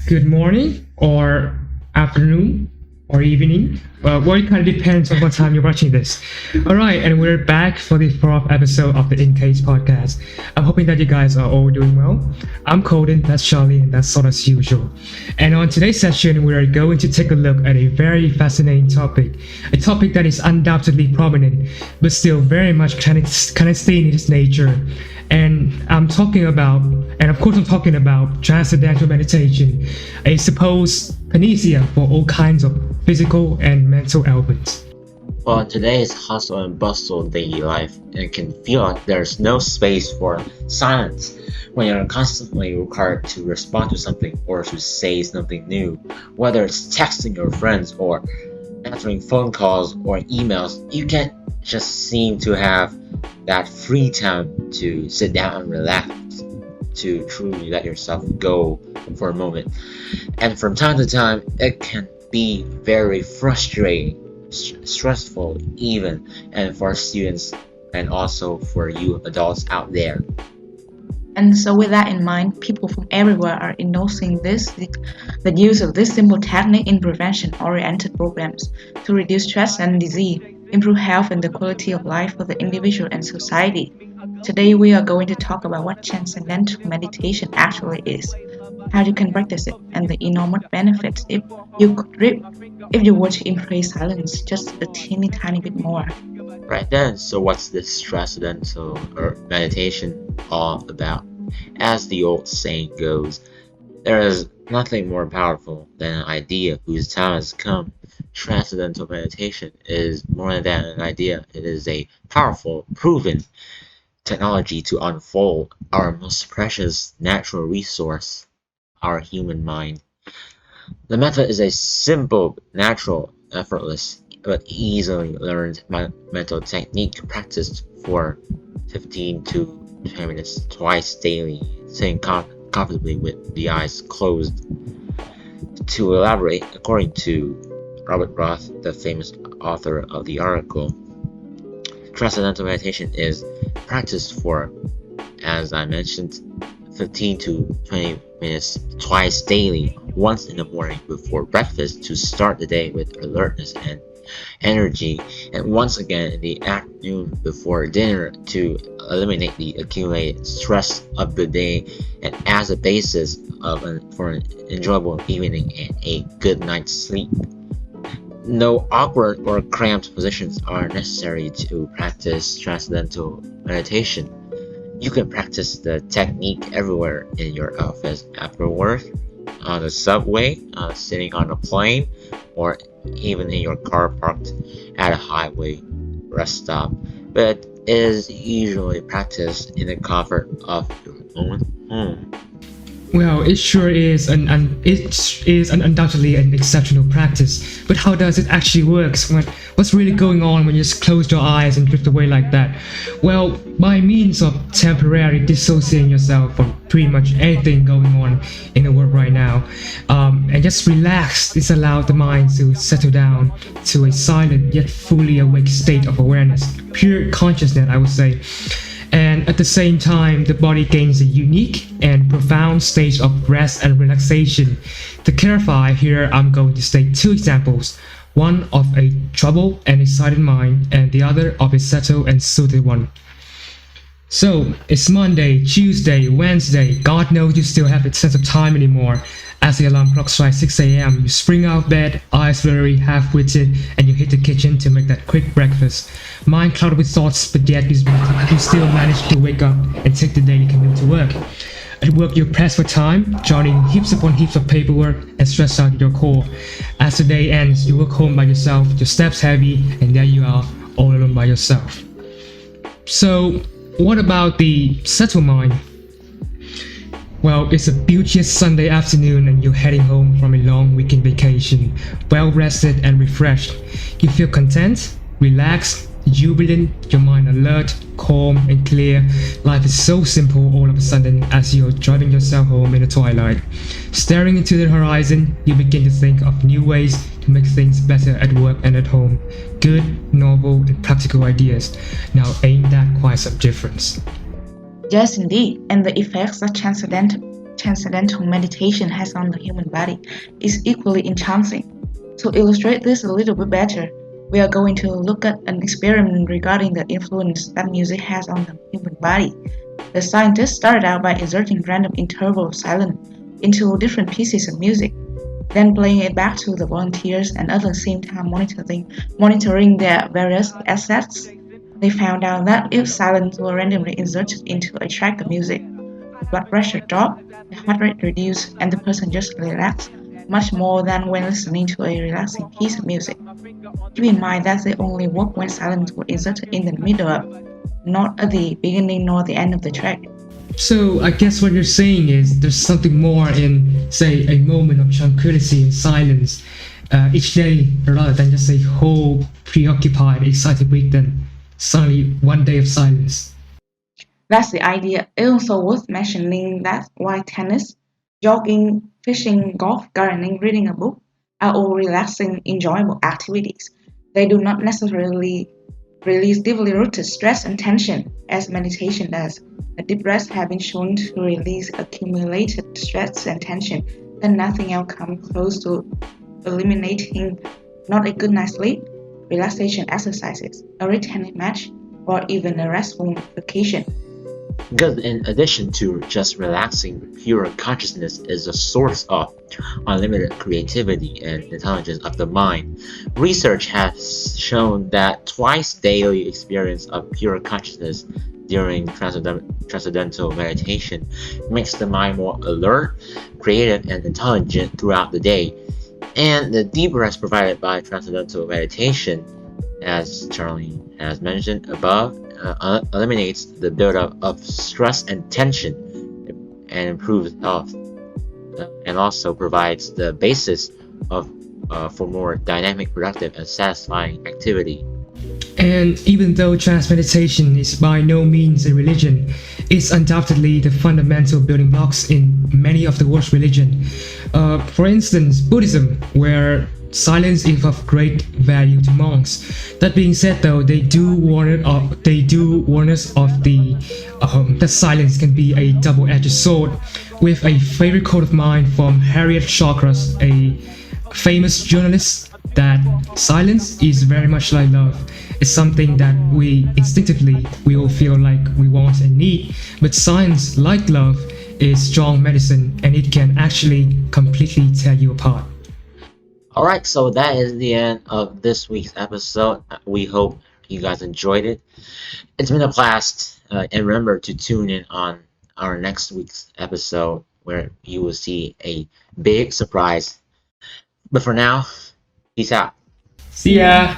good morning or afternoon or evening. Well, it kind of depends on what time you're watching this. All right, and we're back for the fourth episode of the In Case podcast. I'm hoping that you guys are all doing well. I'm Colden, that's Charlie, and that's sort of as usual. And on today's session, we are going to take a look at a very fascinating topic, a topic that is undoubtedly prominent, but still very much kind of staying in its nature. And I'm talking about, and of course I'm talking about transcendental meditation, a supposed panacea for all kinds of physical and mental ailments. Well, in today's hustle and bustle daily life, it can feel like there's no space for silence when you're constantly required to respond to something or to say something new. Whether it's texting your friends or answering phone calls or emails, you can't just seem to have that free time to sit down and relax, to truly let yourself go for a moment. And from time to time, it can be very frustrating, stressful even, and for students and also for you adults out there. And so with that in mind, people from everywhere are endorsing the use of this simple technique in prevention-oriented programs to reduce stress and disease, improve health and the quality of life for the individual and society. Today we are going to talk about what transcendental meditation actually is, how you can practice it, and the enormous benefits if you were to embrace silence just a teeny tiny bit more. Right then, so what's this transcendental or meditation all about? As the old saying goes, there is nothing more powerful than an idea whose time has come. Transcendental meditation is more than an idea, it is a powerful, proven technology to unfold our most precious natural resource, our human mind. The method is a simple, natural, effortless, but easily learned mental technique practiced for 15 to 20 minutes twice daily, sitting comfortably with the eyes closed. To elaborate, according to Robert Roth, the famous author of the article, transcendental meditation is practiced for, as I mentioned, 15 to 20 minutes twice daily, once in the morning before breakfast to start the day with alertness and energy, and once again in the afternoon before dinner to eliminate the accumulated stress of the day and as a basis for an enjoyable evening and a good night's sleep. No awkward or cramped positions are necessary to practice transcendental meditation. You can practice the technique everywhere in your office, after work, on the subway, sitting on a plane, or even in your car parked at a highway rest stop. But it is usually practiced in the comfort of your own home. Well, it sure is undoubtedly an exceptional practice. But how does it actually work? What's really going on when you just close your eyes and drift away like that? Well, by means of temporarily dissociating yourself from pretty much anything going on in the world right now, and just relax. This allows the mind to settle down to a silent yet fully awake state of awareness, pure consciousness, I would say. And at the same time, the body gains a unique and profound state of rest and relaxation. To clarify, here I'm going to state two examples, one of a troubled and excited mind, and the other of a settled and soothed one. So, it's Monday, Tuesday, Wednesday, God knows you still have a sense of time anymore. As the alarm clock strikes 6 a.m., you spring out of bed, eyes blurry, half-witted, and you hit the kitchen to make that quick breakfast. Mind clouded with thoughts, but yet you still manage to wake up and take the daily commute to work. At work, you're pressed for time, jotting heaps upon heaps of paperwork and stressed out at your core. As the day ends, you walk home by yourself, your steps heavy, and there you are, all alone by yourself. So, what about the settled mind? Well, it's a beauteous Sunday afternoon and you're heading home from a long weekend vacation, well rested and refreshed. You feel content, relaxed, jubilant, your mind alert, calm and clear. Life is so simple all of a sudden as you're driving yourself home in the twilight. Staring into the horizon, you begin to think of new ways to make things better at work and at home. Good, novel and practical ideas. Now ain't that quite some difference? Yes, indeed, and the effects of transcendental meditation has on the human body is equally enchanting. To illustrate this a little bit better, we are going to look at an experiment regarding the influence that music has on the human body. The scientists started out by inserting random interval of silence into different pieces of music, then playing it back to the volunteers and at the same time monitoring their various assets. They found out that if silence were randomly inserted into a track of music, the blood pressure dropped, the heart rate reduced, and the person just relaxed much more than when listening to a relaxing piece of music. Keep in mind that they only work when silence was inserted in the middle of, not at the beginning nor the end of the track. So I guess what you're saying is there's something more in, say, a moment of tranquility and silence each day rather than just a whole preoccupied, excited week, then suddenly one day of silence. That's the idea. It's also worth mentioning that while tennis, jogging, fishing, golf, gardening, reading a book are all relaxing, enjoyable activities, they do not necessarily release deeply rooted stress and tension as meditation does. A deep rest has been shown to release accumulated stress and tension, and nothing else comes close to eliminating not a good night's sleep, relaxation exercises, a rich tennis match, or even a restful vacation. Because in addition to just relaxing, pure consciousness is a source of unlimited creativity and intelligence of the mind. Research has shown that twice daily experience of pure consciousness during transcendental meditation makes the mind more alert, creative, and intelligent throughout the day. And the deep rest provided by transcendental meditation, as Charlie has mentioned above, eliminates the buildup of stress and tension and improves health, and also provides the basis of for more dynamic, productive, and satisfying activity. And even though trance meditation is by no means a religion, it's undoubtedly the fundamental building blocks in many of the world's religion. For instance, Buddhism, where silence is of great value to monks. That being said, though, they do warn us of the that silence can be a double-edged sword. With a favorite quote of mine from Harriet Shawcross, a famous journalist, that silence is very much like love. It's something that we all feel like we want and need, but silence, like love, is strong medicine and it can actually completely tear you apart. Alright, so that is the end of this week's episode. We hope you guys enjoyed it. It's been a blast, and remember to tune in on our next week's episode where you will see a big surprise. But for now, peace out. See ya!